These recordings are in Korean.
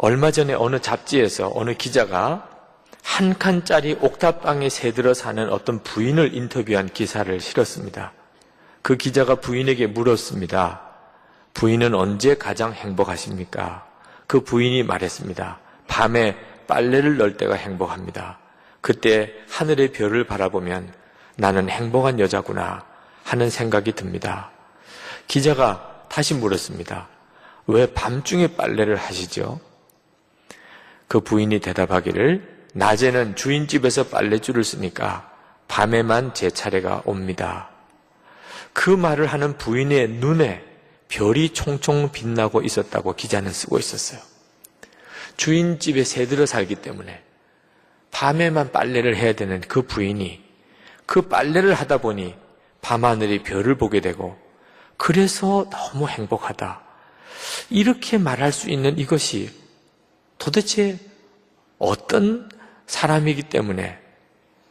얼마 전에 어느 잡지에서 어느 기자가 한 칸짜리 옥탑방에 새들어 사는 어떤 부인을 인터뷰한 기사를 실었습니다. 그 기자가 부인에게 물었습니다. 부인은 언제 가장 행복하십니까? 그 부인이 말했습니다. 밤에 빨래를 널 때가 행복합니다. 그때 하늘의 별을 바라보면 나는 행복한 여자구나 하는 생각이 듭니다. 기자가 다시 물었습니다. 왜 밤중에 빨래를 하시죠? 그 부인이 대답하기를 낮에는 주인집에서 빨랫줄을 쓰니까 밤에만 제 차례가 옵니다. 그 말을 하는 부인의 눈에 별이 총총 빛나고 있었다고 기자는 쓰고 있었어요. 주인집에 새들어 살기 때문에 밤에만 빨래를 해야 되는 그 부인이 그 빨래를 하다 보니 밤하늘이 별을 보게 되고 그래서 너무 행복하다. 이렇게 말할 수 있는 이것이 도대체 어떤 사람이기 때문에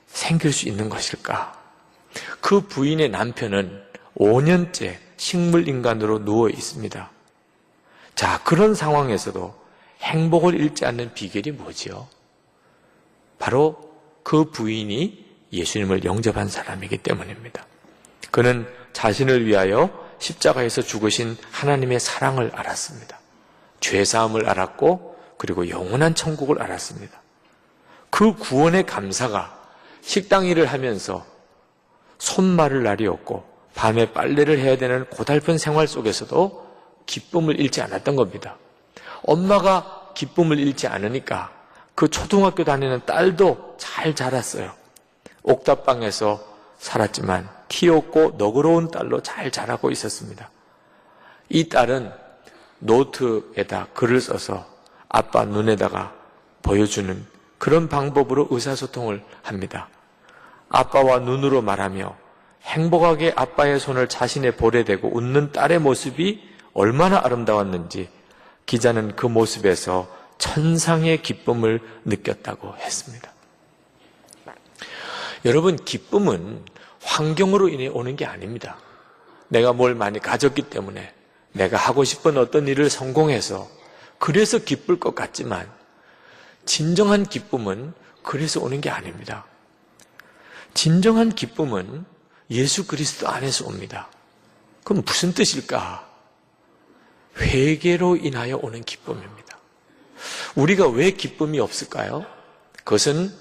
생길 수 있는 것일까? 그 부인의 남편은 5년째 식물인간으로 누워 있습니다. 자, 그런 상황에서도 행복을 잃지 않는 비결이 뭐지요? 바로 그 부인이 예수님을 영접한 사람이기 때문입니다. 그는 자신을 위하여 십자가에서 죽으신 하나님의 사랑을 알았습니다. 죄사함을 알았고 그리고 영원한 천국을 알았습니다. 그 구원의 감사가 식당 일을 하면서 손 마를 날이 없고 밤에 빨래를 해야 되는 고달픈 생활 속에서도 기쁨을 잃지 않았던 겁니다. 엄마가 기쁨을 잃지 않으니까 그 초등학교 다니는 딸도 잘 자랐어요. 옥탑방에서 살았지만 귀엽고 너그러운 딸로 잘 자라고 있었습니다. 이 딸은 노트에다 글을 써서 아빠 눈에다가 보여주는 그런 방법으로 의사소통을 합니다. 아빠와 눈으로 말하며 행복하게 아빠의 손을 자신의 볼에 대고 웃는 딸의 모습이 얼마나 아름다웠는지 기자는 그 모습에서 천상의 기쁨을 느꼈다고 했습니다. 여러분, 기쁨은 환경으로 인해 오는 게 아닙니다. 내가 뭘 많이 가졌기 때문에 내가 하고 싶은 어떤 일을 성공해서 그래서 기쁠 것 같지만 진정한 기쁨은 그래서 오는 게 아닙니다. 진정한 기쁨은 예수 그리스도 안에서 옵니다. 그럼 무슨 뜻일까? 회개로 인하여 오는 기쁨입니다. 우리가 왜 기쁨이 없을까요? 그것은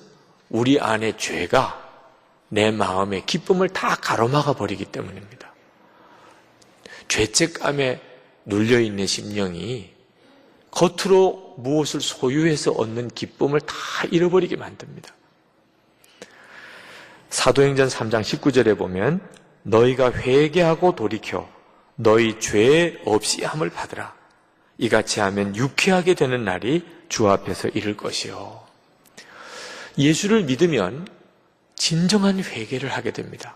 우리 안에 죄가 내 마음의 기쁨을 다 가로막아 버리기 때문입니다. 죄책감에 눌려있는 심령이 겉으로 무엇을 소유해서 얻는 기쁨을 다 잃어버리게 만듭니다. 사도행전 3장 19절에 보면 너희가 회개하고 돌이켜 너희 죄 없이 함을 받으라. 이같이 하면 유쾌하게 되는 날이 주 앞에서 이를 것이요. 예수를 믿으면 진정한 회개를 하게 됩니다.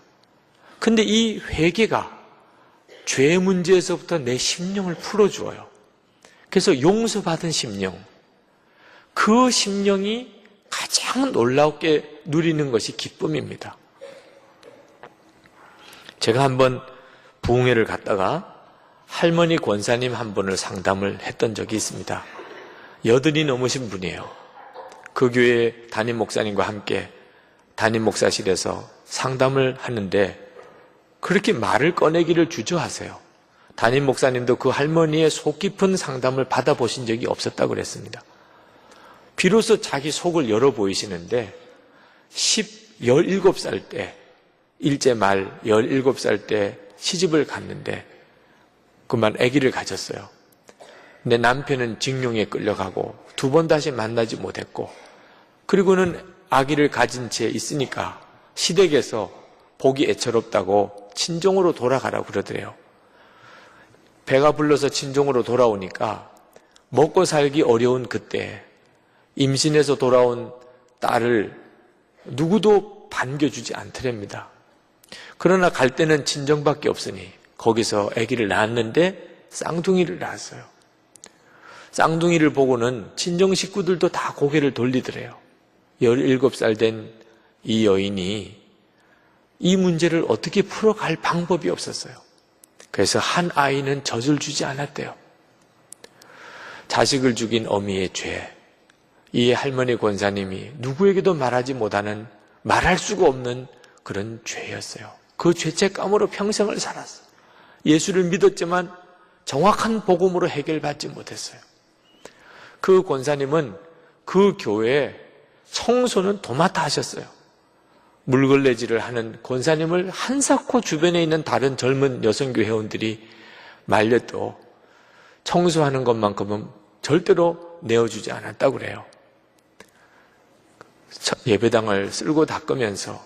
근데 이 회개가 죄 문제에서부터 내 심령을 풀어주어요. 그래서 용서받은 심령, 그 심령이 가장 놀랍게 누리는 것이 기쁨입니다. 제가 한번 부흥회를 갔다가 할머니 권사님 한 분을 상담을 했던 적이 있습니다. 80이 넘으신 분이에요. 그 교회 담임 목사님과 함께 담임 목사실에서 상담을 하는데 그렇게 말을 꺼내기를 주저하세요. 담임 목사님도 그 할머니의 속 깊은 상담을 받아보신 적이 없었다고 그랬습니다. 비로소 자기 속을 열어 보이시는데 17살 때, 일제 말 17살 때 시집을 갔는데 그만 아기를 가졌어요. 근데 남편은 징용에 끌려가고 2번 다시 만나지 못했고 그리고는 아기를 가진 채 있으니까 시댁에서 보기 애처롭다고 친정으로 돌아가라고 그러더래요. 배가 불러서 친정으로 돌아오니까 먹고 살기 어려운 그때 임신해서 돌아온 딸을 누구도 반겨주지 않더랍니다. 그러나 갈 때는 친정밖에 없으니 거기서 아기를 낳았는데 쌍둥이를 낳았어요. 쌍둥이를 보고는 친정 식구들도 다 고개를 돌리더래요. 17살 된 이 여인이 이 문제를 어떻게 풀어갈 방법이 없었어요. 그래서 한 아이는 젖을 주지 않았대요. 자식을 죽인 어미의 죄. 이 할머니 권사님이 누구에게도 말하지 못하는, 말할 수가 없는 그런 죄였어요. 그 죄책감으로 평생을 살았어요. 예수를 믿었지만 정확한 복음으로 해결받지 못했어요. 그 권사님은 그 교회에 청소는 도맡아 하셨어요. 물걸레질을 하는 권사님을 한사코 주변에 있는 다른 젊은 여성교 회원들이 말려도 청소하는 것만큼은 절대로 내어주지 않았다고 그래요. 예배당을 쓸고 닦으면서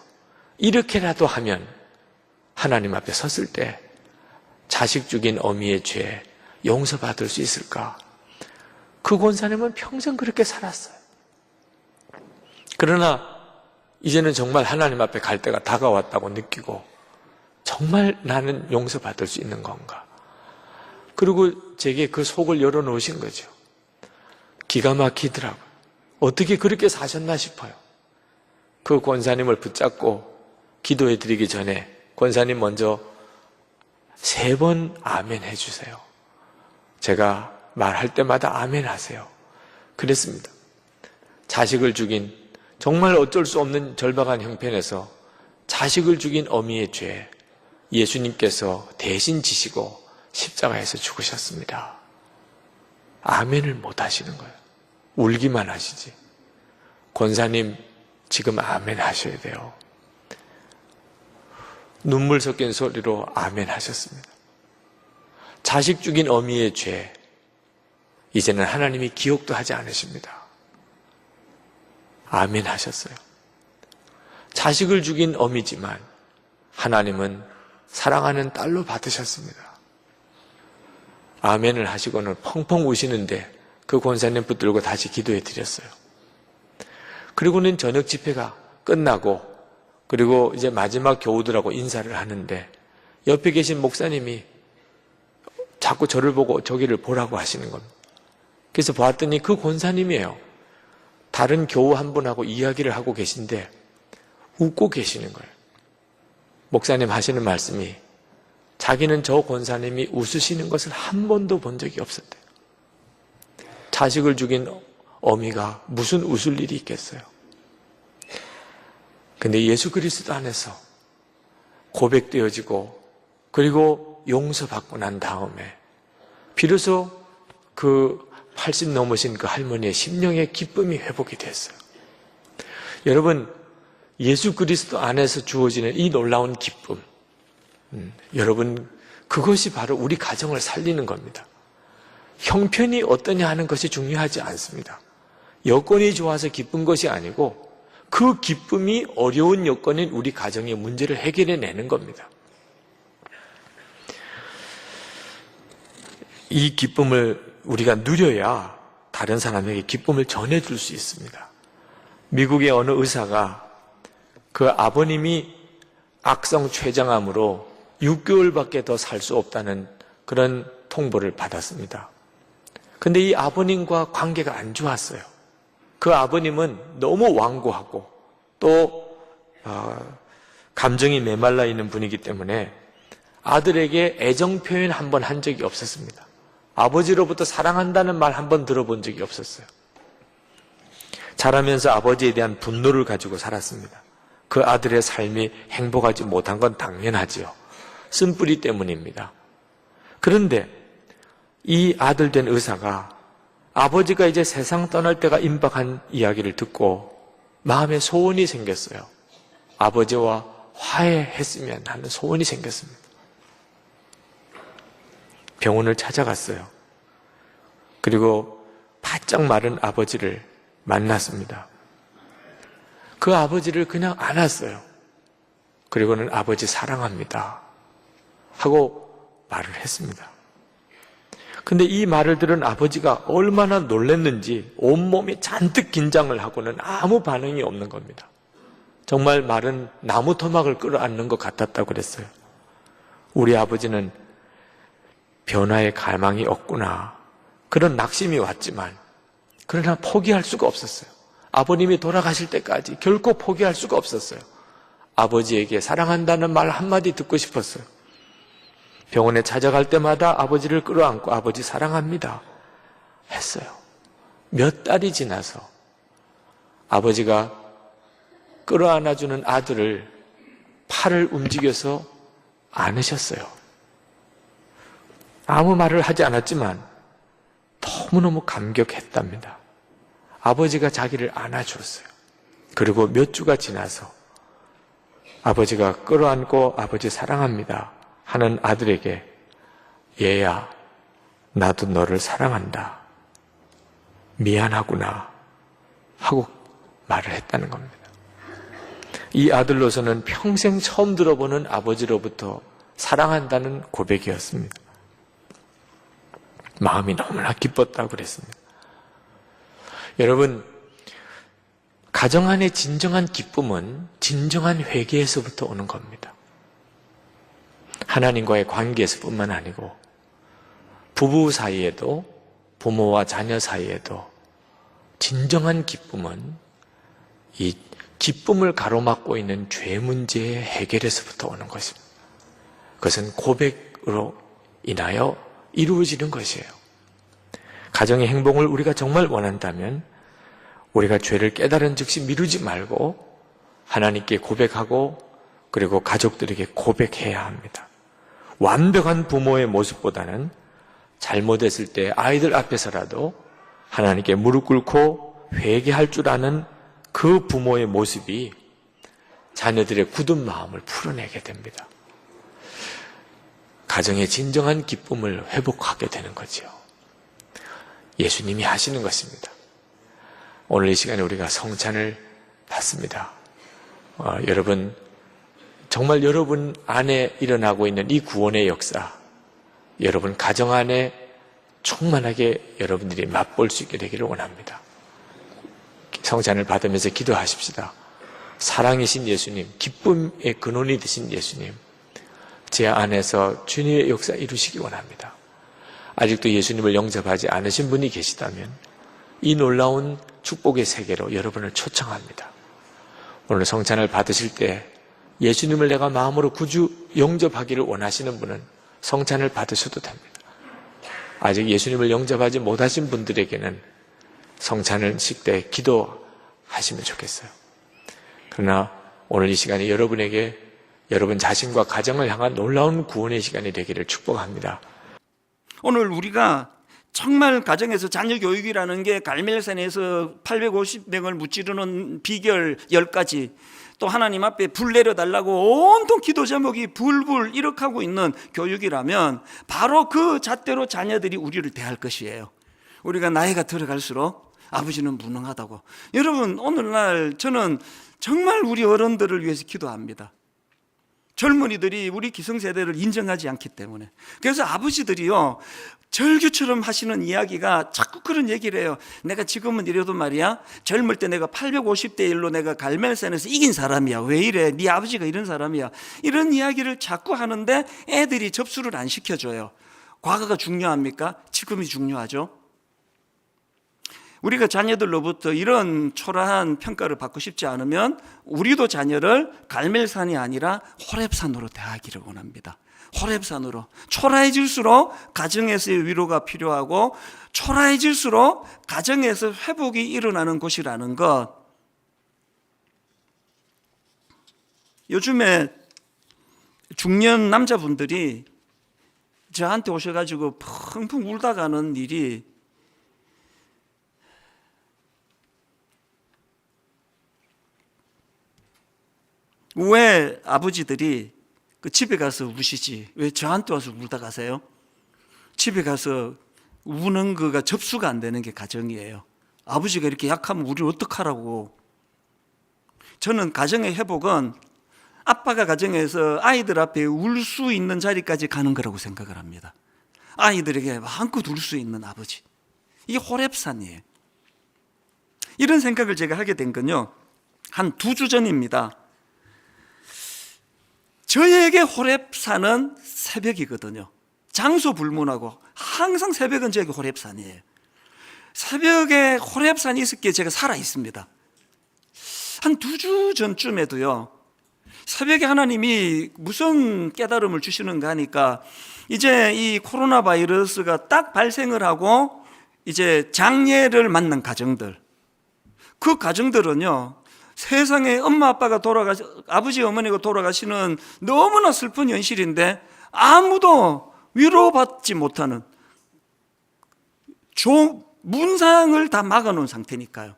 이렇게라도 하면 하나님 앞에 섰을 때 자식 죽인 어미의 죄 용서받을 수 있을까? 그 권사님은 평생 그렇게 살았어요. 그러나 이제는 정말 하나님 앞에 갈 때가 다가왔다고 느끼고 정말 나는 용서받을 수 있는 건가? 그리고 제게 그 속을 열어놓으신 거죠. 기가 막히더라고요. 어떻게 그렇게 사셨나 싶어요. 그 권사님을 붙잡고 기도해 드리기 전에 권사님 먼저 3번 아멘 해주세요. 제가 말할 때마다 아멘 하세요. 그랬습니다. 자식을 죽인, 정말 어쩔 수 없는 절박한 형편에서 자식을 죽인 어미의 죄 예수님께서 대신 지시고 십자가에서 죽으셨습니다. 아멘을 못 하시는 거예요. 울기만 하시지. 권사님 지금 아멘 하셔야 돼요. 눈물 섞인 소리로 아멘 하셨습니다. 자식 죽인 어미의 죄 이제는 하나님이 기억도 하지 않으십니다. 아멘 하셨어요. 자식을 죽인 어미지만 하나님은 사랑하는 딸로 받으셨습니다. 아멘을 하시고는 펑펑 우시는데 그 권사님 붙들고 다시 기도해 드렸어요. 그리고는 저녁 집회가 끝나고 그리고 이제 마지막 교우들하고 인사를 하는데 옆에 계신 목사님이 자꾸 저를 보고 저기를 보라고 하시는 겁니다. 그래서 보았더니 그 권사님이에요. 다른 교우 한 분하고 이야기를 하고 계신데 웃고 계시는 거예요. 목사님 하시는 말씀이 자기는 저 권사님이 웃으시는 것을 한 번도 본 적이 없었대요. 자식을 죽인 어미가 무슨 웃을 일이 있겠어요. 근데 예수 그리스도 안에서 고백되어지고 그리고 용서받고 난 다음에 비로소 그 80 넘으신 그 할머니의 심령의 기쁨이 회복이 됐어요. 여러분, 예수 그리스도 안에서 주어지는 이 놀라운 기쁨, 여러분, 그것이 바로 우리 가정을 살리는 겁니다. 형편이 어떠냐 하는 것이 중요하지 않습니다. 여건이 좋아서 기쁜 것이 아니고 그 기쁨이 어려운 여건인 우리 가정의 문제를 해결해내는 겁니다. 이 기쁨을 우리가 누려야 다른 사람에게 기쁨을 전해줄 수 있습니다. 미국의 어느 의사가 그 아버님이 악성 췌장암으로 6개월밖에 더 살 수 없다는 그런 통보를 받았습니다. 근데 이 아버님과 관계가 안 좋았어요. 그 아버님은 너무 완고하고 또 감정이 메말라 있는 분이기 때문에 아들에게 애정 표현 한 번 한 적이 없었습니다. 아버지로부터 사랑한다는 말 한 번 들어본 적이 없었어요. 자라면서 아버지에 대한 분노를 가지고 살았습니다. 그 아들의 삶이 행복하지 못한 건 당연하지요. 쓴뿌리 때문입니다. 그런데 이 아들 된 의사가 아버지가 이제 세상 떠날 때가 임박한 이야기를 듣고 마음에 소원이 생겼어요. 아버지와 화해했으면 하는 소원이 생겼습니다. 병원을 찾아갔어요. 그리고 바짝 마른 아버지를 만났습니다. 그 아버지를 그냥 안았어요. 그리고는 아버지 사랑합니다 하고 말을 했습니다. 근데 이 말을 들은 아버지가 얼마나 놀랐는지 온몸이 잔뜩 긴장을 하고는 아무 반응이 없는 겁니다. 정말 마른 나무 토막을 끌어안는 것 같았다고 그랬어요. 우리 아버지는 변화의 갈망이 없구나, 그런 낙심이 왔지만 그러나 포기할 수가 없었어요. 아버님이 돌아가실 때까지 결코 포기할 수가 없었어요. 아버지에게 사랑한다는 말 한마디 듣고 싶었어요. 병원에 찾아갈 때마다 아버지를 끌어안고 아버지 사랑합니다 했어요. 몇 달이 지나서 아버지가 끌어안아주는 아들을 팔을 움직여서 안으셨어요. 아무 말을 하지 않았지만 너무너무 감격했답니다. 아버지가 자기를 안아주었어요. 그리고 몇 주가 지나서 아버지가 끌어안고 아버지 사랑합니다 하는 아들에게 얘야, 나도 너를 사랑한다. 미안하구나 하고 말을 했다는 겁니다. 이 아들로서는 평생 처음 들어보는 아버지로부터 사랑한다는 고백이었습니다. 마음이 너무나 기뻤다고 그랬습니다. 여러분, 가정 안의 진정한 기쁨은 진정한 회개에서부터 오는 겁니다. 하나님과의 관계에서뿐만 아니고 부부 사이에도 부모와 자녀 사이에도 진정한 기쁨은 이 기쁨을 가로막고 있는 죄 문제의 해결에서부터 오는 것입니다. 그것은 고백으로 인하여 이루어지는 것이에요. 가정의 행복을 우리가 정말 원한다면 우리가 죄를 깨달은 즉시 미루지 말고 하나님께 고백하고 그리고 가족들에게 고백해야 합니다. 완벽한 부모의 모습보다는 잘못했을 때 아이들 앞에서라도 하나님께 무릎 꿇고 회개할 줄 아는 그 부모의 모습이 자녀들의 굳은 마음을 풀어내게 됩니다. 가정의 진정한 기쁨을 회복하게 되는 거죠. 예수님이 하시는 것입니다. 오늘 이 시간에 우리가 성찬을 받습니다. 여러분, 정말 여러분 안에 일어나고 있는 이 구원의 역사, 여러분 가정 안에 충만하게 여러분들이 맛볼 수 있게 되기를 원합니다. 성찬을 받으면서 기도하십시다. 사랑이신 예수님, 기쁨의 근원이 되신 예수님, 제 안에서 주님의 역사 이루시기 원합니다. 아직도 예수님을 영접하지 않으신 분이 계시다면 이 놀라운 축복의 세계로 여러분을 초청합니다. 오늘 성찬을 받으실 때 예수님을 내가 마음으로 구주 영접하기를 원하시는 분은 성찬을 받으셔도 됩니다. 아직 예수님을 영접하지 못하신 분들에게는 성찬을 식때 기도하시면 좋겠어요. 그러나 오늘 이 시간에 여러분에게 여러분 자신과 가정을 향한 놀라운 구원의 시간이 되기를 축복합니다. 오늘 우리가 정말 가정에서 자녀 교육이라는 게 갈멜산에서 850명을 무찌르는 비결 10가지, 또 하나님 앞에 불 내려달라고 온통 기도 제목이 불불 이렇게 있는 교육이라면 바로 그 잣대로 자녀들이 우리를 대할 것이에요. 우리가 나이가 들어갈수록 아버지는 무능하다고. 여러분, 오늘날 저는 정말 우리 어른들을 위해서 기도합니다. 젊은이들이 우리 기성세대를 인정하지 않기 때문에. 그래서 아버지들이요, 절규처럼 하시는 이야기가 자꾸 그런 얘기를 해요. 내가 지금은 이래도 말이야, 젊을 때 내가 850대 1로 내가 갈멜산에서 이긴 사람이야. 왜 이래? 네 아버지가 이런 사람이야. 이런 이야기를 자꾸 하는데 애들이 접수를 안 시켜줘요. 과거가 중요합니까? 지금이 중요하죠. 우리가 자녀들로부터 이런 초라한 평가를 받고 싶지 않으면 우리도 자녀를 갈멜산이 아니라 호렙산으로 대하기를 원합니다. 호렙산으로. 초라해질수록 가정에서의 위로가 필요하고 초라해질수록 가정에서 회복이 일어나는 곳이라는 것. 요즘에 중년 남자분들이 저한테 오셔가지고 펑펑 울다 가는 일이, 왜 아버지들이 그 집에 가서 우시지? 왜 저한테 와서 울다 가세요? 집에 가서 우는 거가 접수가 안 되는 게 가정이에요. 아버지가 이렇게 약하면 우리 어떡하라고. 저는 가정의 회복은 아빠가 가정에서 아이들 앞에 울 수 있는 자리까지 가는 거라고 생각을 합니다. 아이들에게 마음껏 울 수 있는 아버지. 이게 호렙산이에요. 이런 생각을 제가 하게 된 건요, 한 2주 전입니다. 저에게 호렙산은 새벽이거든요. 장소 불문하고 항상 새벽은 저에게 호렙산이에요. 새벽에 호렙산이 있을게 제가 살아 있습니다. 한 2주 전쯤에도요, 새벽에 하나님이 무슨 깨달음을 주시는가 하니까, 이제 이 코로나 바이러스가 딱 발생을 하고 이제 장례를 맞는 가정들, 그 가정들은요, 세상에 엄마 아빠가 아버지 어머니가 돌아가시는 너무나 슬픈 현실인데 아무도 위로받지 못하는 문상을 다 막아놓은 상태니까요.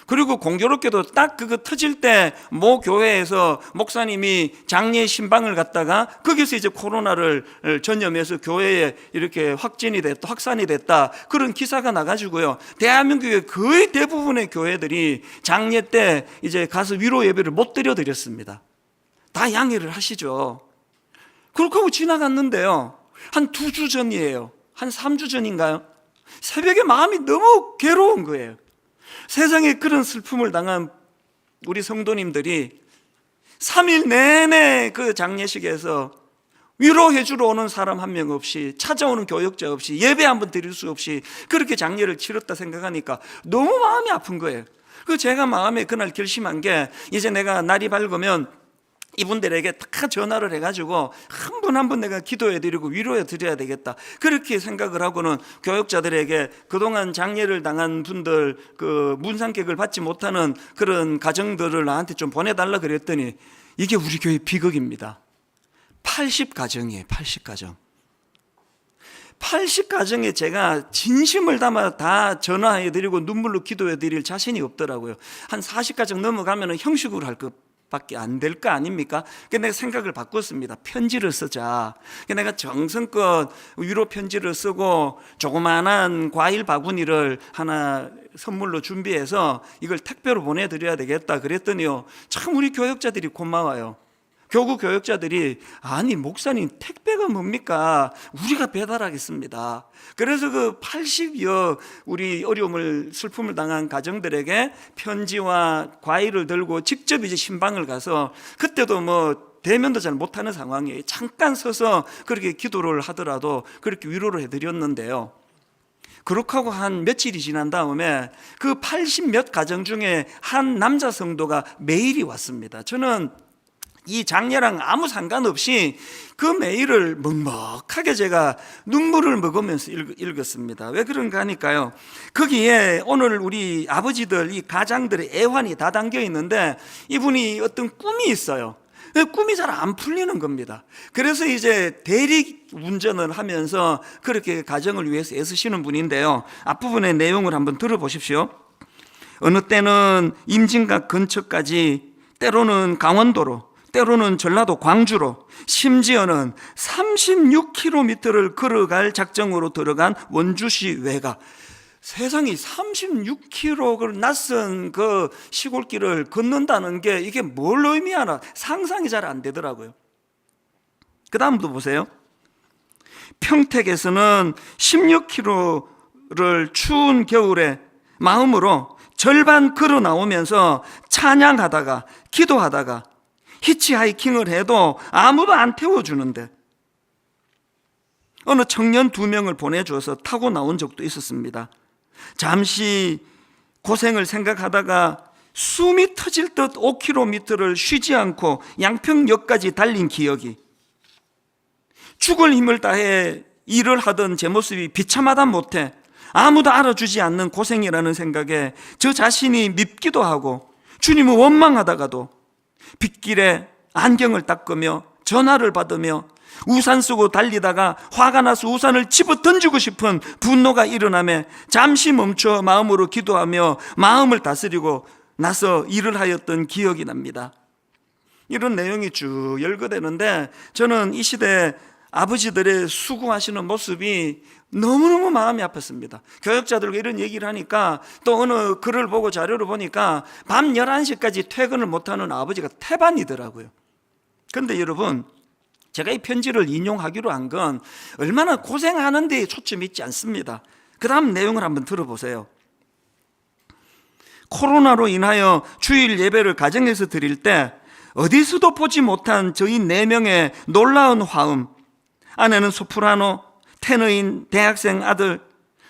그리고 공교롭게도 딱 그거 터질 때 모 교회에서 목사님이 장례 신방을 갖다가 거기서 이제 코로나를 전염해서 교회에 이렇게 확산이 됐다, 그런 기사가 나가지고요, 대한민국의 거의 대부분의 교회들이 장례 때 이제 가서 위로 예배를 못 드렸습니다. 다 양해를 하시죠. 그렇게 하고 지나갔는데요, 한 2주 전이에요. 한 3주 전인가요? 새벽에 마음이 너무 괴로운 거예요. 세상에 그런 슬픔을 당한 우리 성도님들이 3일 내내 그 장례식에서 위로해 주러 오는 사람 한 명 없이, 찾아오는 교역자 없이, 예배 한번 드릴 수 없이 그렇게 장례를 치렀다 생각하니까 너무 마음이 아픈 거예요. 그 제가 마음에 그날 결심한 게, 이제 내가 날이 밝으면 이분들에게 다 전화를 해가지고 한 분 한 분 내가 기도해 드리고 위로해 드려야 되겠다, 그렇게 생각을 하고는 교역자들에게 그동안 장례를 당한 분들 그 문상객을 받지 못하는 그런 가정들을 나한테 좀 보내달라 그랬더니 이게 우리 교회 비극입니다. 80가정이에요. 80가정. 80가정에 제가 진심을 담아 다 전화해 드리고 눈물로 기도해 드릴 자신이 없더라고요. 한 40가정 넘어가면 형식으로 할 것 밖에 안 될 거 아닙니까? 그래서 내가 생각을 바꿨습니다. 편지를 쓰자. 그래서 내가 정성껏 위로 편지를 쓰고 조그마한 과일 바구니를 하나 선물로 준비해서 이걸 택배로 보내드려야 되겠다 그랬더니요, 참 우리 교역자들이 고마워요. 교구 교역자들이, 아니 목사님 택배가 뭡니까? 우리가 배달하겠습니다. 그래서 그 80여 우리 어려움을 슬픔을 당한 가정들에게 편지와 과일을 들고 직접 이제 신방을 가서, 그때도 뭐 대면도 잘 못하는 상황이에요. 잠깐 서서 그렇게 기도를 하더라도 그렇게 위로를 해드렸는데요, 그렇게 하고 한 며칠이 지난 다음에 그 80몇 가정 중에 한 남자 성도가 메일이 왔습니다. 저는 이 장례랑 아무 상관없이 그 메일을 먹먹하게 제가 눈물을 머금으면서 읽었습니다. 왜 그런가 하니까요, 거기에 오늘 우리 아버지들, 이 가장들의 애환이 다 담겨 있는데 이분이 어떤 꿈이 있어요. 꿈이 잘 안 풀리는 겁니다. 그래서 이제 대리 운전을 하면서 그렇게 가정을 위해서 애쓰시는 분인데요, 앞부분의 내용을 한번 들어보십시오. 어느 때는 임진각 근처까지, 때로는 강원도로, 때로는 전라도 광주로, 심지어는 36km를 걸어갈 작정으로 들어간 원주시 외가, 세상이 36km 그 낯선 그 시골길을 걷는다는 게 이게 뭘 의미하나 상상이 잘 안 되더라고요. 그 다음도 보세요. 평택에서는 16km를 추운 겨울에 마음으로 절반 걸어 나오면서 찬양하다가 기도하다가 히치하이킹을 해도 아무도 안 태워주는데 어느 청년 2명을 보내줘서 타고 나온 적도 있었습니다. 잠시 고생을 생각하다가 숨이 터질 듯 5km를 쉬지 않고 양평역까지 달린 기억이, 죽을 힘을 다해 일을 하던 제 모습이 비참하다 못해 아무도 알아주지 않는 고생이라는 생각에 저 자신이 밉기도 하고 주님을 원망하다가도 빗길에 안경을 닦으며 전화를 받으며 우산 쓰고 달리다가 화가 나서 우산을 집어 던지고 싶은 분노가 일어나며 잠시 멈춰 마음으로 기도하며 마음을 다스리고 나서 일을 하였던 기억이 납니다. 이런 내용이 쭉 열거되는데 저는 이 시대 아버지들의 수고하시는 모습이 너무너무 마음이 아팠습니다. 교역자들과 이런 얘기를 하니까 또 어느 글을 보고 자료를 보니까 밤 11시까지 퇴근을 못하는 아버지가 태반이더라고요. 그런데 여러분, 제가 이 편지를 인용하기로 한 건 얼마나 고생하는 데에 초점이 있지 않습니다. 그 다음 내용을 한번 들어보세요. 코로나로 인하여 주일 예배를 가정에서 드릴 때 어디서도 보지 못한 저희 4명의 놀라운 화음, 아내는 소프라노, 테너인 대학생 아들,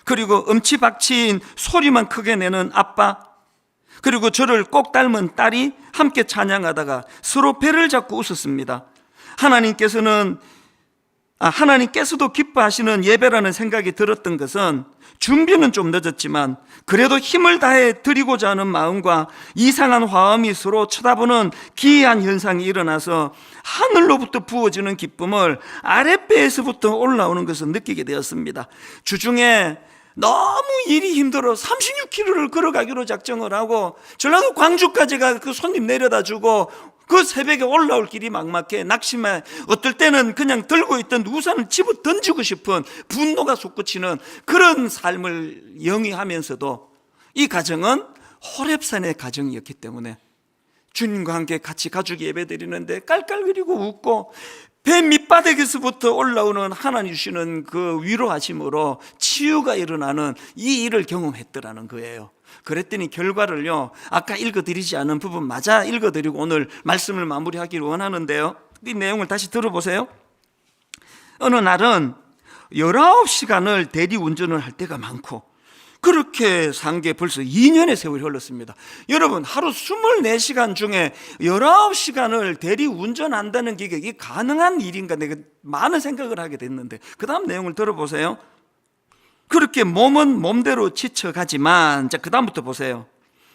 그리고 음치박치인 소리만 크게 내는 아빠, 그리고 저를 꼭 닮은 딸이 함께 찬양하다가 서로 배를 잡고 웃었습니다. 하나님께서는 하나님께서도 기뻐하시는 예배라는 생각이 들었던 것은 준비는 좀 늦었지만 그래도 힘을 다해 드리고자 하는 마음과 이상한 화음이 서로 쳐다보는 기이한 현상이 일어나서 하늘로부터 부어지는 기쁨을 아랫배에서부터 올라오는 것을 느끼게 되었습니다. 주중에 너무 일이 힘들어 36km를 걸어가기로 작정을 하고 전라도 광주까지가 그 손님 내려다 주고 그 새벽에 올라올 길이 막막해 낙심해 어떨 때는 그냥 들고 있던 우산을 집어 던지고 싶은 분노가 솟구치는 그런 삶을 영위하면서도 이 가정은 호렙산의 가정이었기 때문에 주님과 함께 같이 가족이 예배드리는데 깔깔거리고 웃고 배 밑바닥에서부터 올라오는 하나님 주시는 그 위로하심으로 치유가 일어나는 이 일을 경험했더라는 거예요. 그랬더니 결과를요, 아까 읽어드리지 않은 부분 마저 읽어드리고 오늘 말씀을 마무리하기를 원하는데요, 이 내용을 다시 들어보세요. 어느 날은 19시간을 대리운전을 할 때가 많고 그렇게 산 게 벌써 2년의 세월이 흘렀습니다. 여러분, 하루 24시간 중에 19시간을 대리운전한다는 게 이게 가능한 일인가, 내가 많은 생각을 하게 됐는데 그 다음 내용을 들어보세요. 그렇게 몸은 몸대로 지쳐가지만, 자, 그 다음부터 보세요.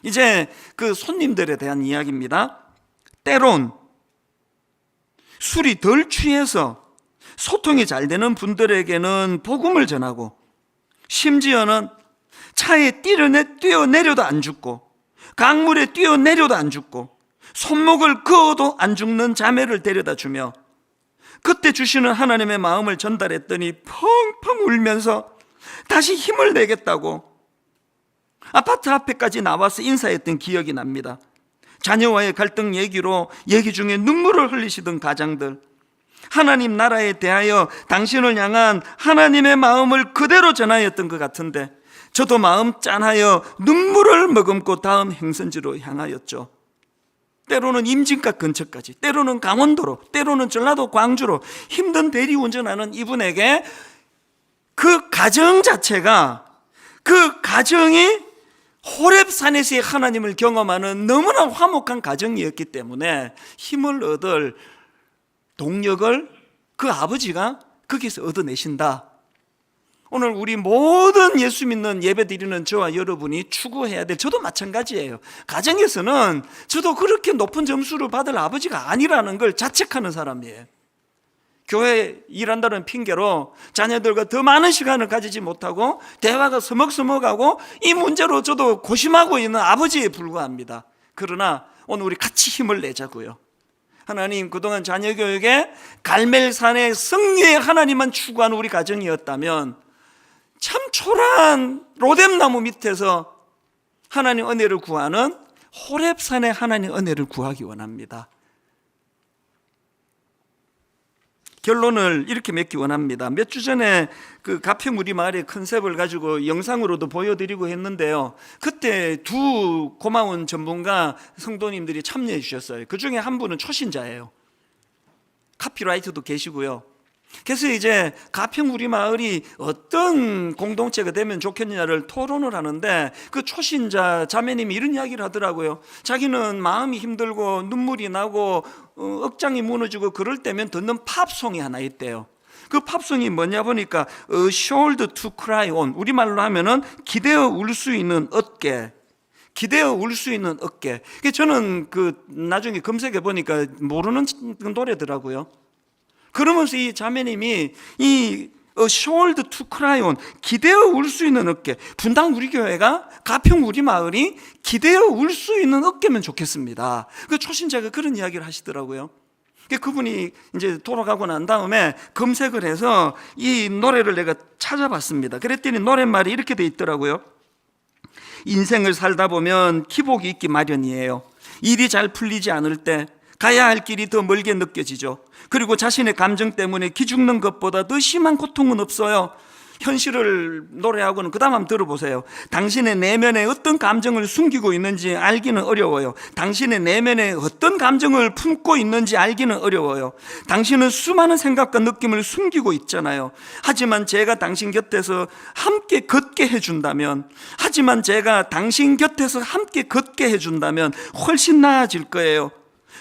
이제 그 손님들에 대한 이야기입니다. 때론 술이 덜 취해서 소통이 잘 되는 분들에게는 복음을 전하고, 심지어는 차에 뛰어내려도 안 죽고 강물에 뛰어내려도 안 죽고 손목을 그어도 안 죽는 자매를 데려다 주며 그때 주시는 하나님의 마음을 전달했더니 펑펑 울면서 다시 힘을 내겠다고 아파트 앞에까지 나와서 인사했던 기억이 납니다. 자녀와의 갈등 얘기 중에 눈물을 흘리시던 가장들, 하나님 나라에 대하여 당신을 향한 하나님의 마음을 그대로 전하였던 것 같은데 저도 마음 짠하여 눈물을 머금고 다음 행선지로 향하였죠. 때로는 임진각 근처까지, 때로는 강원도로, 때로는 전라도 광주로 힘든 대리운전하는 이분에게 그 가정 자체가, 그 가정이 호렙산에서의 하나님을 경험하는 너무나 화목한 가정이었기 때문에 힘을 얻을 동력을 그 아버지가 거기서 얻어내신다. 오늘 우리 모든 예수 믿는 예배 드리는 저와 여러분이 추구해야 될, 저도 마찬가지예요. 가정에서는 저도 그렇게 높은 점수를 받을 아버지가 아니라는 걸 자책하는 사람이에요. 교회 일한다는 핑계로 자녀들과 더 많은 시간을 가지지 못하고 대화가 서먹서먹하고 이 문제로 저도 고심하고 있는 아버지에 불과합니다. 그러나 오늘 우리 같이 힘을 내자고요. 하나님, 그동안 자녀 교육에 갈멜산의 승리의 하나님만 추구하는 우리 가정이었다면 참 초라한 로뎀나무 밑에서 하나님 은혜를 구하는 호렙산의 하나님 은혜를 구하기 원합니다. 결론을 이렇게 맺기 원합니다. 몇 주 전에 그 가평 우리 마을의 컨셉을 가지고 영상으로도 보여드리고 했는데요, 그때 두 고마운 전문가 성도님들이 참여해 주셨어요. 그 중에 한 분은 초신자예요. 카피라이터도 계시고요. 그래서 이제 가평 우리 마을이 어떤 공동체가 되면 좋겠느냐를 토론을 하는데 그 초신자 자매님이 이런 이야기를 하더라고요. 자기는 마음이 힘들고 눈물이 나고 억장이 무너지고 그럴 때면 듣는 팝송이 하나 있대요. 그 팝송이 뭐냐 보니까 A Shoulder to Cry On, 우리말로 하면은 기대어 울 수 있는 어깨, 기대어 울 수 있는 어깨. 저는 그 나중에 검색해 보니까 모르는 노래더라고요. 그러면서 이 자매님이 이 shoulder to cry on, 기대어 울 수 있는 어깨, 분당 우리 교회가, 가평 우리 마을이 기대어 울 수 있는 어깨면 좋겠습니다. 그 초신자가 그런 이야기를 하시더라고요. 그분이 이제 돌아가고 난 다음에 검색을 해서 이 노래를 내가 찾아봤습니다. 그랬더니 노랫말이 이렇게 돼 있더라고요. 인생을 살다 보면 기복이 있기 마련이에요. 일이 잘 풀리지 않을 때 가야 할 길이 더 멀게 느껴지죠. 그리고 자신의 감정 때문에 기죽는 것보다 더 심한 고통은 없어요. 현실을 노래하고는 그 다음 한번 들어보세요. 당신의 내면에 어떤 감정을 숨기고 있는지 알기는 어려워요. 당신의 내면에 어떤 감정을 품고 있는지 알기는 어려워요. 당신은 수많은 생각과 느낌을 숨기고 있잖아요. 하지만 제가 당신 곁에서 함께 걷게 해준다면, 하지만 제가 당신 곁에서 함께 걷게 해준다면 훨씬 나아질 거예요.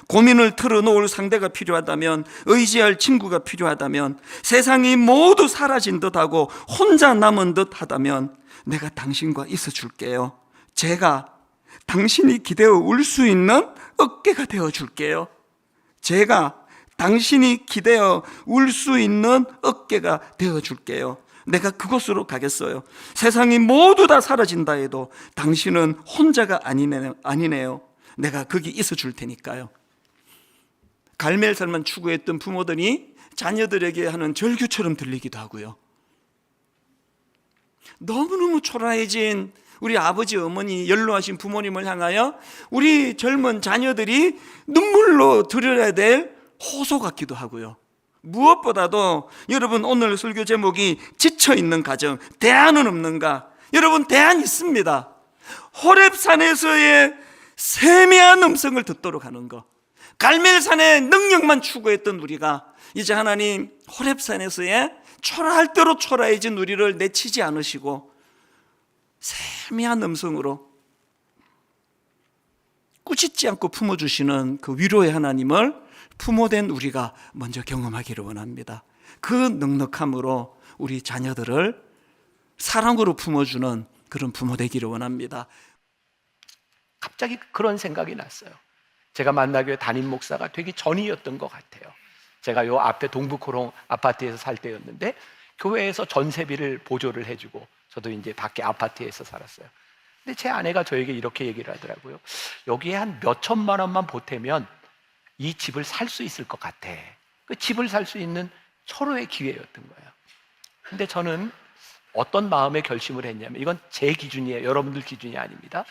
고민을 털어놓을 상대가 필요하다면, 의지할 친구가 필요하다면, 세상이 모두 사라진 듯하고 혼자 남은 듯하다면 내가 당신과 있어 줄게요. 제가 당신이 기대어 울 수 있는 어깨가 되어 줄게요. 제가 당신이 기대어 울 수 있는 어깨가 되어 줄게요. 내가 그곳으로 가겠어요. 세상이 모두 다 사라진다 해도 당신은 혼자가 아니네요. 내가 거기 있어 줄 테니까요. 갈멜산만 추구했던 부모들이 자녀들에게 하는 절규처럼 들리기도 하고요. 너무너무 초라해진 우리 아버지, 어머니, 연로하신 부모님을 향하여 우리 젊은 자녀들이 눈물로 들여야 될 호소 같기도 하고요. 무엇보다도 여러분, 오늘 설교 제목이 지쳐있는 가정, 대안은 없는가? 여러분, 대안이 있습니다. 호렙산에서의 세미한 음성을 듣도록 하는 것. 갈멜산의 능력만 추구했던 우리가 이제 하나님 호렙산에서의 초라할 대로 초라해진 우리를 내치지 않으시고 세미한 음성으로 꾸짖지 않고 품어주시는 그 위로의 하나님을 부모된 우리가 먼저 경험하기를 원합니다. 그 넉넉함으로 우리 자녀들을 사랑으로 품어주는 그런 부모 되기를 원합니다. 갑자기 그런 생각이 났어요. 제가 만나교회 담임 목사가 되기 전이었던 것 같아요. 제가 요 앞에 동북호롱 아파트에서 살 때였는데 교회에서 전세비를 보조를 해주고 저도 이제 밖에 아파트에서 살았어요. 근데 제 아내가 저에게 이렇게 얘기를 하더라고요. 여기에 한 몇 천만 원만 보태면 이 집을 살 수 있을 것 같아. 그 집을 살 수 있는 철호의 기회였던 거예요. 근데 저는 어떤 마음의 결심을 했냐면, 이건 제 기준이에요. 여러분들 기준이 아닙니다.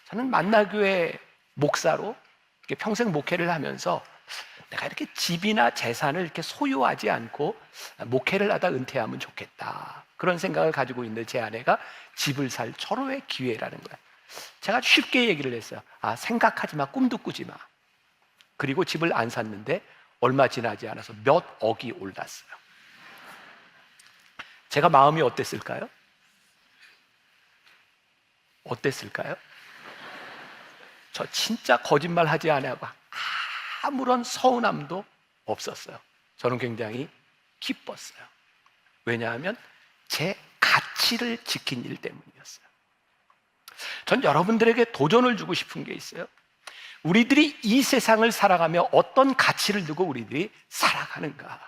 저는 만나교회 목사로 이렇게 평생 목회를 하면서 내가 이렇게 집이나 재산을 이렇게 소유하지 않고 목회를 하다 은퇴하면 좋겠다, 그런 생각을 가지고 있는 제 아내가 집을 살 철호의 기회라는 거예요. 제가 쉽게 얘기를 했어요. 생각하지 마, 꿈도 꾸지 마. 그리고 집을 안 샀는데 얼마 지나지 않아서 몇 억이 올랐어요. 제가 마음이 어땠을까요? 어땠을까요? 저 진짜 거짓말 하지 않고 아무런 서운함도 없었어요. 저는 굉장히 기뻤어요. 왜냐하면 제 가치를 지킨 일 때문이었어요. 전 여러분들에게 도전을 주고 싶은 게 있어요. 우리들이 이 세상을 살아가며 어떤 가치를 두고 우리들이 살아가는가?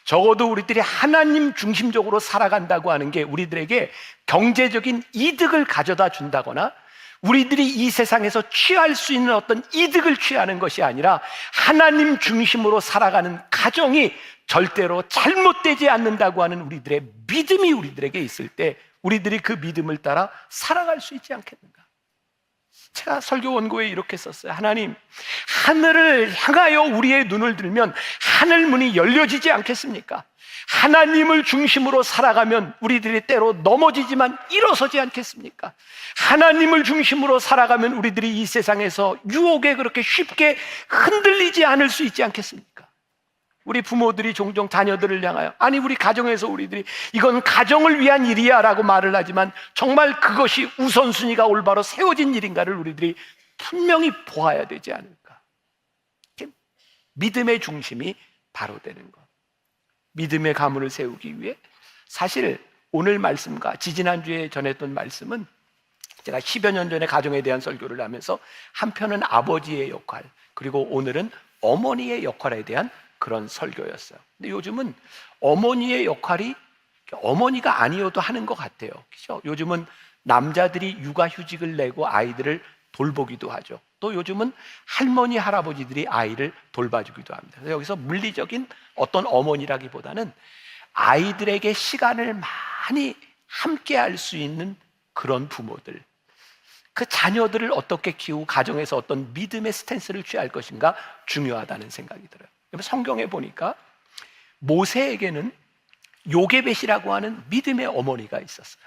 적어도 우리들이 하나님 중심적으로 살아간다고 하는 게 우리들에게 경제적인 이득을 가져다 준다거나 우리들이 이 세상에서 취할 수 있는 어떤 이득을 취하는 것이 아니라 하나님 중심으로 살아가는 가정이 절대로 잘못되지 않는다고 하는 우리들의 믿음이 우리들에게 있을 때 우리들이 그 믿음을 따라 살아갈 수 있지 않겠는가? 제가 설교 원고에 이렇게 썼어요. 하나님, 하늘을 향하여 우리의 눈을 들면 하늘 문이 열려지지 않겠습니까? 하나님을 중심으로 살아가면 우리들이 때로 넘어지지만 일어서지 않겠습니까? 하나님을 중심으로 살아가면 우리들이 이 세상에서 유혹에 그렇게 쉽게 흔들리지 않을 수 있지 않겠습니까? 우리 부모들이 종종 자녀들을 향하여, 아니 우리 가정에서 우리들이 이건 가정을 위한 일이야 라고 말을 하지만 정말 그것이 우선순위가 올바로 세워진 일인가를 우리들이 분명히 보아야 되지 않을까? 믿음의 중심이 바로 되는 것, 믿음의 가문을 세우기 위해 사실 오늘 말씀과 지지난주에 전했던 말씀은 제가 10여 년 전에 가정에 대한 설교를 하면서 한편은 아버지의 역할, 그리고 오늘은 어머니의 역할에 대한 그런 설교였어요. 근데 요즘은 어머니의 역할이 어머니가 아니어도 하는 것 같아요. 그렇죠? 요즘은 남자들이 육아휴직을 내고 아이들을 돌보기도 하죠. 또 요즘은 할머니, 할아버지들이 아이를 돌봐주기도 합니다. 그래서 여기서 물리적인 어떤 어머니라기보다는 아이들에게 시간을 많이 함께 할 수 있는 그런 부모들, 그 자녀들을 어떻게 키우고 가정에서 어떤 믿음의 스탠스를 취할 것인가 중요하다는 생각이 들어요. 성경에 보니까 모세에게는 요게벳이라고 하는 믿음의 어머니가 있었어요.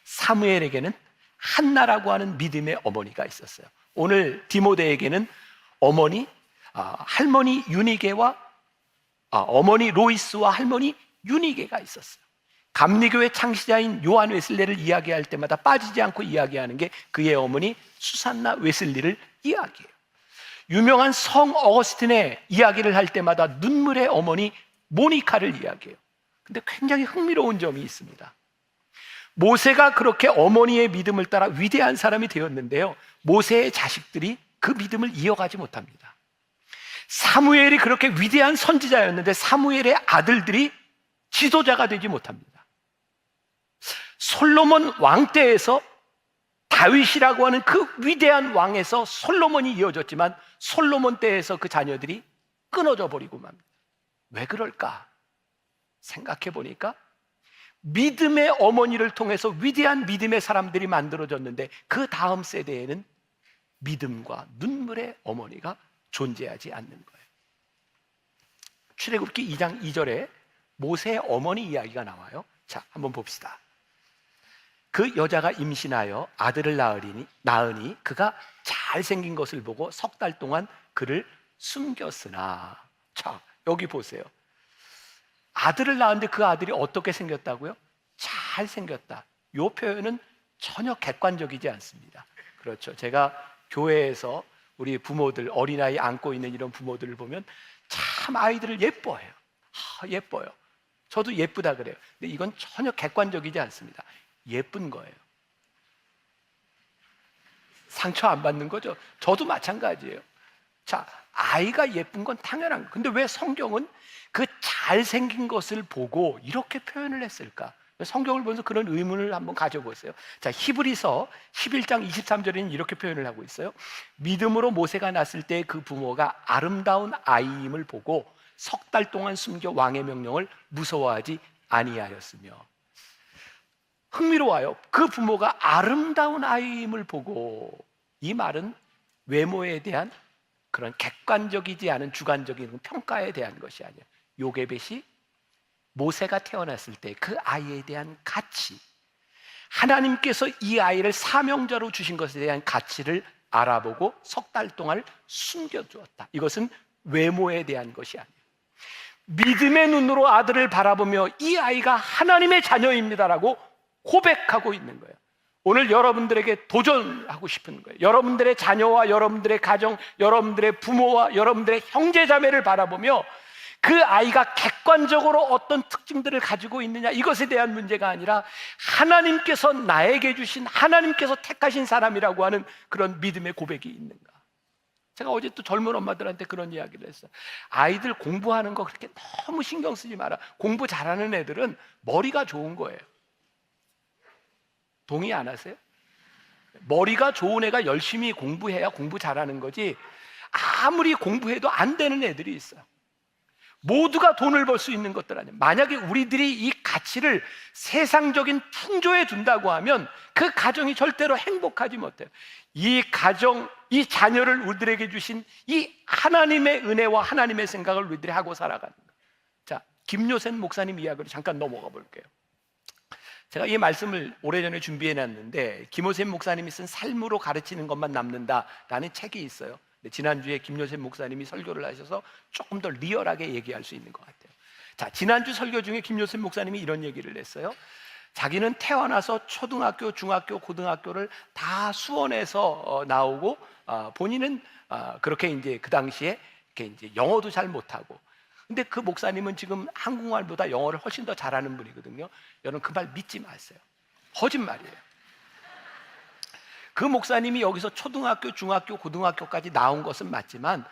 사무엘에게는 한나라고 하는 믿음의 어머니가 있었어요. 오늘 디모데에게는 할머니 유니게와 어머니 로이스와 할머니 유니게가 있었어요. 감리교회 창시자인 요한 웨슬리를 이야기할 때마다 빠지지 않고 이야기하는 게 그의 어머니 수산나 웨슬리를 이야기해요. 유명한 성 어거스틴의 이야기를 할 때마다 눈물의 어머니 모니카를 이야기해요. 근데 굉장히 흥미로운 점이 있습니다. 모세가 그렇게 어머니의 믿음을 따라 위대한 사람이 되었는데요, 모세의 자식들이 그 믿음을 이어가지 못합니다. 사무엘이 그렇게 위대한 선지자였는데 사무엘의 아들들이 지도자가 되지 못합니다. 솔로몬 왕 때에서 다윗이라고 하는 그 위대한 왕에서 솔로몬이 이어졌지만 솔로몬 때에서 그 자녀들이 끊어져 버리고 맙니다. 왜 그럴까 생각해 보니까 믿음의 어머니를 통해서 위대한 믿음의 사람들이 만들어졌는데 그 다음 세대에는 믿음과 눈물의 어머니가 존재하지 않는 거예요. 출애굽기 2장 2절에 모세의 어머니 이야기가 나와요. 자, 한번 봅시다. 그 여자가 임신하여 아들을 낳으니 그가 잘생긴 것을 보고 석 달 동안 그를 숨겼으나. 자, 여기 보세요. 아들을 낳았는데 그 아들이 어떻게 생겼다고요? 잘생겼다. 이 표현은 전혀 객관적이지 않습니다. 그렇죠. 제가 교회에서 우리 부모들, 어린아이 안고 있는 이런 부모들을 보면 참 아이들을 예뻐해요. 예뻐요. 저도 예쁘다 그래요. 근데 이건 전혀 객관적이지 않습니다. 예쁜 거예요. 상처 안 받는 거죠. 저도 마찬가지예요. 자, 아이가 예쁜 건 당연한 거예요. 근데 왜 성경은 그 잘생긴 것을 보고 이렇게 표현을 했을까? 성경을 보면서 그런 의문을 한번 가져보세요. 자, 히브리서 11장 23절에는 이렇게 표현을 하고 있어요. 믿음으로 모세가 낳았을 때 그 부모가 아름다운 아이임을 보고 석 달 동안 숨겨 왕의 명령을 무서워하지 아니하였으며. 흥미로워요. 그 부모가 아름다운 아이임을 보고. 이 말은 외모에 대한 그런 객관적이지 않은 주관적인 평가에 대한 것이 아니에요. 요게벳이 모세가 태어났을 때 그 아이에 대한 가치, 하나님께서 이 아이를 사명자로 주신 것에 대한 가치를 알아보고 석 달 동안 숨겨두었다. 이것은 외모에 대한 것이 아니에요. 믿음의 눈으로 아들을 바라보며 이 아이가 하나님의 자녀입니다라고 고백하고 있는 거예요. 오늘 여러분들에게 도전하고 싶은 거예요. 여러분들의 자녀와 여러분들의 가정, 여러분들의 부모와 여러분들의 형제자매를 바라보며 그 아이가 객관적으로 어떤 특징들을 가지고 있느냐, 이것에 대한 문제가 아니라 하나님께서 나에게 주신, 하나님께서 택하신 사람이라고 하는 그런 믿음의 고백이 있는가. 제가 어제 또 젊은 엄마들한테 그런 이야기를 했어요. 아이들 공부하는 거 그렇게 너무 신경 쓰지 마라. 공부 잘하는 애들은 머리가 좋은 거예요. 동의 안 하세요? 머리가 좋은 애가 열심히 공부해야 공부 잘하는 거지, 아무리 공부해도 안 되는 애들이 있어요. 모두가 돈을 벌 수 있는 것들 아니에요. 만약에 우리들이 이 가치를 세상적인 풍조에 둔다고 하면 그 가정이 절대로 행복하지 못해요. 이 가정, 이 자녀를 우리들에게 주신 이 하나님의 은혜와 하나님의 생각을 우리들이 하고 살아가는 거예요. 자, 김요셉 목사님 이야기로 잠깐 넘어가 볼게요. 제가 이 말씀을 오래전에 준비해놨는데, 김요셉 목사님이 쓴 삶으로 가르치는 것만 남는다라는 책이 있어요. 지난주에 김요셉 목사님이 설교를 하셔서 조금 더 리얼하게 얘기할 수 있는 것 같아요. 자, 지난주 설교 중에 김요셉 목사님이 이런 얘기를 했어요. 자기는 태어나서 초등학교, 중학교, 고등학교를 다 수원에서 나오고, 본인은 그렇게 이제 그 당시에 이렇게 이제 영어도 잘 못하고, 근데 그 목사님은 지금 한국말보다 영어를 훨씬 더 잘하는 분이거든요. 여러분 그 말 믿지 마세요. 거짓말이에요. 그 목사님이 여기서 초등학교, 중학교, 고등학교까지 나온 것은 맞지만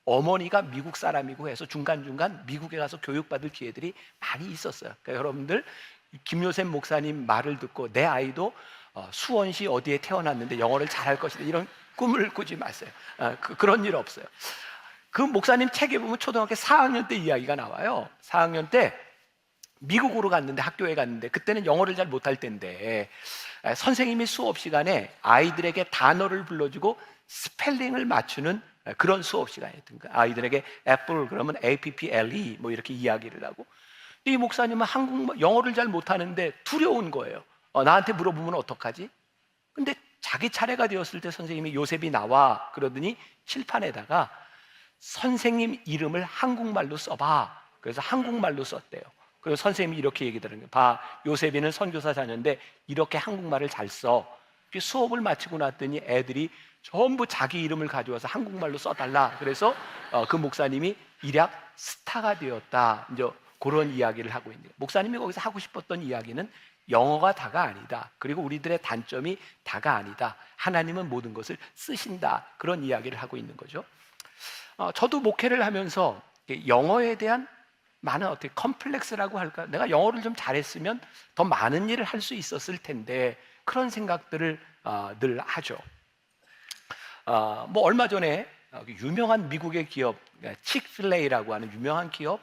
어머니가 미국 사람이고 해서 중간중간 미국에 가서 교육받을 기회들이 많이 있었어요. 그러니까 여러분들 김요셉 목사님 말을 듣고 내 아이도 수원시 어디에 태어났는데 영어를 잘할 것이다, 이런 꿈을 꾸지 마세요. 그런 일 없어요. 그 목사님 책에 보면 초등학교 4학년 때 이야기가 나와요. 4학년 때 미국으로 갔는데, 학교에 갔는데, 그때는 영어를 잘 못할 때인데 선생님이 수업 시간에 아이들에게 단어를 불러주고 스펠링을 맞추는 그런 수업 시간이었던 거예요. 아이들에게 애플 그러면 APPLE 뭐 이렇게 이야기를 하고, 이 목사님은 영어를 잘 못하는데 두려운 거예요. 나한테 물어보면 어떡하지? 근데 자기 차례가 되었을 때 선생님이 요셉이 나와 그러더니 칠판에다가 선생님 이름을 한국말로 써봐. 그래서 한국말로 썼대요. 그래서 선생님이 이렇게 얘기하는 거예요. 봐, 요셉이는 선교사 자녀인데 이렇게 한국말을 잘 써. 수업을 마치고 났더니 애들이 전부 자기 이름을 가져와서 한국말로 써달라. 그래서 그 목사님이 일약 스타가 되었다. 이제 그런 이야기를 하고 있는 거예요. 목사님이 거기서 하고 싶었던 이야기는 영어가 다가 아니다. 그리고 우리들의 단점이 다가 아니다. 하나님은 모든 것을 쓰신다. 그런 이야기를 하고 있는 거죠. 저도 목회를 하면서 영어에 대한 많은 어떻게 컴플렉스라고 할까? 내가 영어를 좀 잘했으면 더 많은 일을 할 수 있었을 텐데 그런 생각들을 늘 하죠. 뭐 얼마 전에 유명한 미국의 기업 칙필레이라고 하는 유명한 기업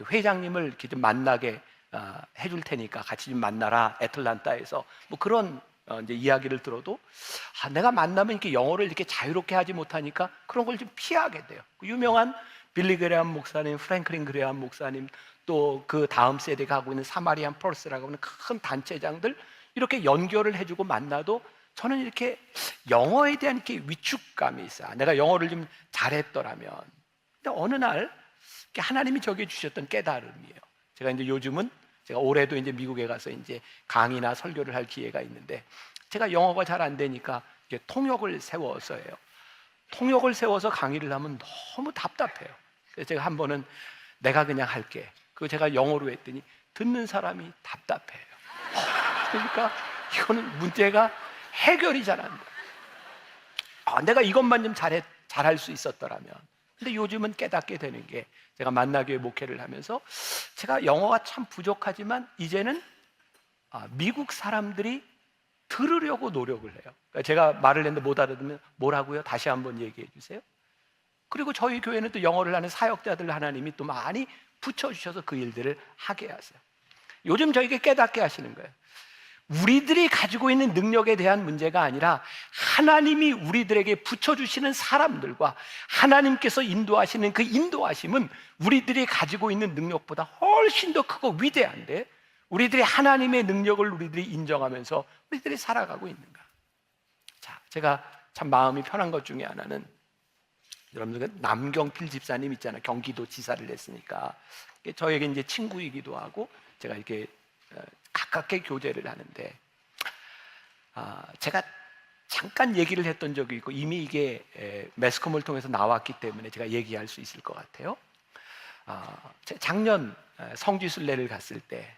회장님을 이렇게 좀 만나게 해줄 테니까 같이 좀 만나라 애틀란타에서 뭐 그런 이제 이야기를 들어도 내가 만나면 이렇게 영어를 이렇게 자유롭게 하지 못하니까 그런 걸 좀 피하게 돼요. 유명한 빌리 그레함 목사님, 프랭클린 그레함 목사님, 또 그 다음 세대가 하고 있는 사마리안 펄스라고 하는 큰 단체장들 이렇게 연결을 해주고 만나도 저는 이렇게 영어에 대한 이렇게 위축감이 있어요. 내가 영어를 좀 잘했더라면. 근데 어느 날 하나님이 저에게 주셨던 깨달음이에요. 제가 이제 요즘은 제가 올해도 이제 미국에 가서 이제 강의나 설교를 할 기회가 있는데 제가 영어가 잘 안 되니까 이렇게 통역을 세워서 해요. 통역을 세워서 강의를 하면 너무 답답해요. 그래서 제가 한 번은 내가 그냥 할게. 그거 제가 영어로 했더니 듣는 사람이 답답해요. 그러니까 이거는 문제가 해결이 잘 안 돼요. 내가 이것만 좀 잘할 수 있었더라면. 근데 요즘은 깨닫게 되는 게 제가 만나교회 목회를 하면서 제가 영어가 참 부족하지만 이제는 미국 사람들이 들으려고 노력을 해요. 그러니까 제가 말을 했는데 못 알아듣으면 뭐라고요? 다시 한번 얘기해 주세요. 그리고 저희 교회는 또 영어를 하는 사역자들 하나님이 또 많이 붙여주셔서 그 일들을 하게 하세요. 요즘 저에게 깨닫게 하시는 거예요. 우리들이 가지고 있는 능력에 대한 문제가 아니라 하나님이 우리들에게 붙여주시는 사람들과 하나님께서 인도하시는 그 인도하심은 우리들이 가지고 있는 능력보다 훨씬 더 크고 위대한데 우리들이 하나님의 능력을 우리들이 인정하면서 우리들이 살아가고 있는가. 자, 제가 참 마음이 편한 것 중에 하나는 여러분들 남경필 집사님 있잖아요. 경기도 지사를 했으니까 저에게 이제 친구이기도 하고 제가 이렇게 가깝게 교제를 하는데 제가 잠깐 얘기를 했던 적이 있고 이미 이게 매스컴을 통해서 나왔기 때문에 제가 얘기할 수 있을 것 같아요. 작년 성지순례를 갔을 때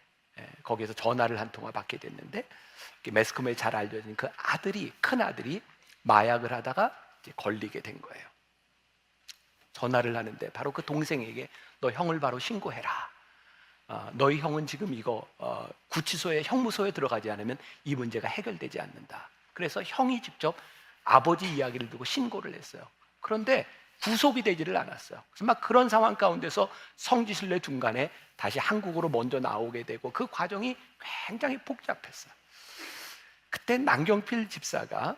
거기에서 전화를 한 통화 받게 됐는데 매스컴에 잘 알려진 그 아들이 큰 아들이 마약을 하다가 이제 걸리게 된 거예요. 전화를 하는데 바로 그 동생에게 너 형을 바로 신고해라. 너희 형은 지금 이거 구치소에 형무소에 들어가지 않으면 이 문제가 해결되지 않는다. 그래서 형이 직접 아버지 이야기를 두고 신고를 했어요. 그런데 구속이 되지를 않았어요. 그래서 막 그런 상황 가운데서 성지순례 중간에 다시 한국으로 먼저 나오게 되고 그 과정이 굉장히 복잡했어요. 그때 남경필 집사가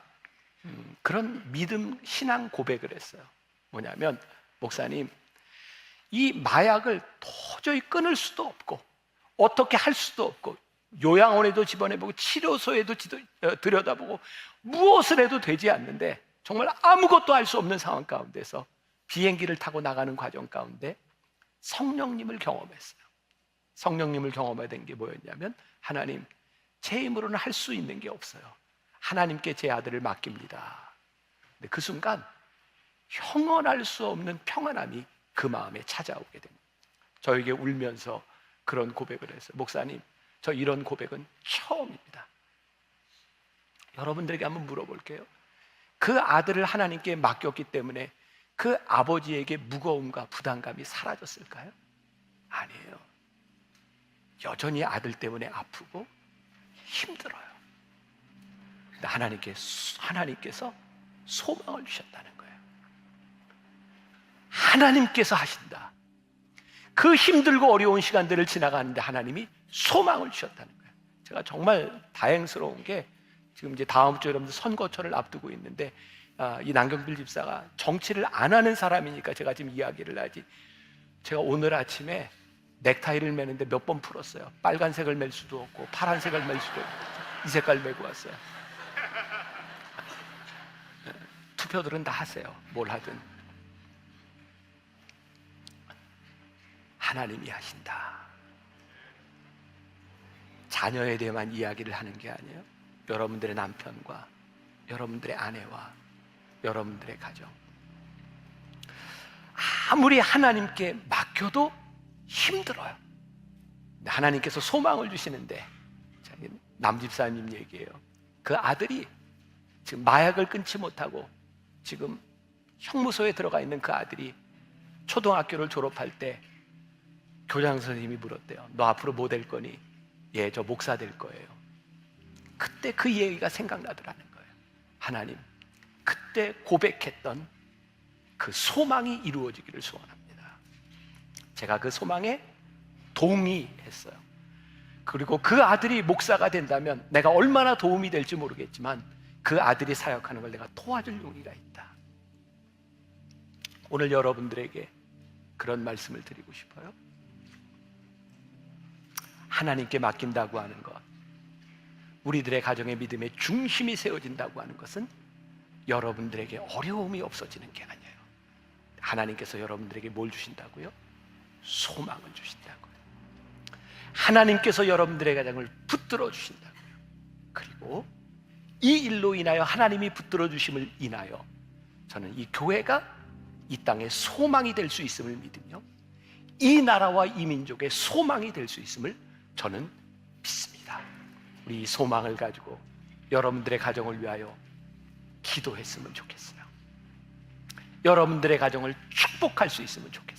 그런 믿음 신앙 고백을 했어요. 뭐냐면 목사님, 이 마약을 도저히 끊을 수도 없고 어떻게 할 수도 없고 요양원에도 집어내보고 치료소에도 들여다보고 무엇을 해도 되지 않는데 정말 아무것도 할 수 없는 상황 가운데서 비행기를 타고 나가는 과정 가운데 성령님을 경험했어요. 성령님을 경험하게 된 게 뭐였냐면 하나님, 제 힘으로는 할 수 있는 게 없어요. 하나님께 제 아들을 맡깁니다. 근데 그 순간 형언할 수 없는 평안함이 그 마음에 찾아오게 됩니다. 저에게 울면서 그런 고백을 했어요. 목사님, 저 이런 고백은 처음입니다. 여러분들에게 한번 물어볼게요. 그 아들을 하나님께 맡겼기 때문에 그 아버지에게 무거움과 부담감이 사라졌을까요? 아니에요. 여전히 아들 때문에 아프고 힘들어요. 근데 하나님께서 소망을 주셨다는 거예요. 하나님께서 하신다. 그 힘들고 어려운 시간들을 지나가는데 하나님이 소망을 주셨다는 거예요. 제가 정말 다행스러운 게 지금 이제 다음 주 여러분들 선거철을 앞두고 있는데 이 남경필 집사가 정치를 안 하는 사람이니까 제가 지금 이야기를 하지. 제가 오늘 아침에 넥타이를 매는데 몇 번 풀었어요. 빨간색을 맬 수도 없고 파란색을 맬 수도 없고 이 색깔 매고 왔어요. 투표들은 다 하세요. 뭘 하든 하나님이 하신다. 자녀에 대해만 이야기를 하는 게 아니에요. 여러분들의 남편과 여러분들의 아내와 여러분들의 가정, 아무리 하나님께 맡겨도 힘들어요. 근데 하나님께서 소망을 주시는데, 남집사님 얘기예요. 그 아들이 지금 마약을 끊지 못하고 지금 형무소에 들어가 있는 그 아들이 초등학교를 졸업할 때 교장 선생님이 물었대요. 너 앞으로 뭐 될 거니? 예, 저 목사 될 거예요. 그때 그 얘기가 생각나더라는 거예요. 하나님, 그때 고백했던 그 소망이 이루어지기를 소원합니다. 제가 그 소망에 동의했어요. 그리고 그 아들이 목사가 된다면 내가 얼마나 도움이 될지 모르겠지만 그 아들이 사역하는 걸 내가 도와줄 용의가 있다. 오늘 여러분들에게 그런 말씀을 드리고 싶어요. 하나님께 맡긴다고 하는 것, 우리들의 가정의 믿음의 중심이 세워진다고 하는 것은 여러분들에게 어려움이 없어지는 게 아니에요. 하나님께서 여러분들에게 뭘 주신다고요? 소망을 주신다고요. 하나님께서 여러분들의 가정을 붙들어 주신다고요. 그리고 이 일로 인하여, 하나님이 붙들어 주심을 인하여 저는 이 교회가 이 땅의 소망이 될 수 있음을 믿으며 이 나라와 이 민족의 소망이 될 수 있음을 저는 믿습니다. 우리 이 소망을 가지고 여러분들의 가정을 위하여 기도했으면 좋겠어요. 여러분들의 가정을 축복할 수 있으면 좋겠어요.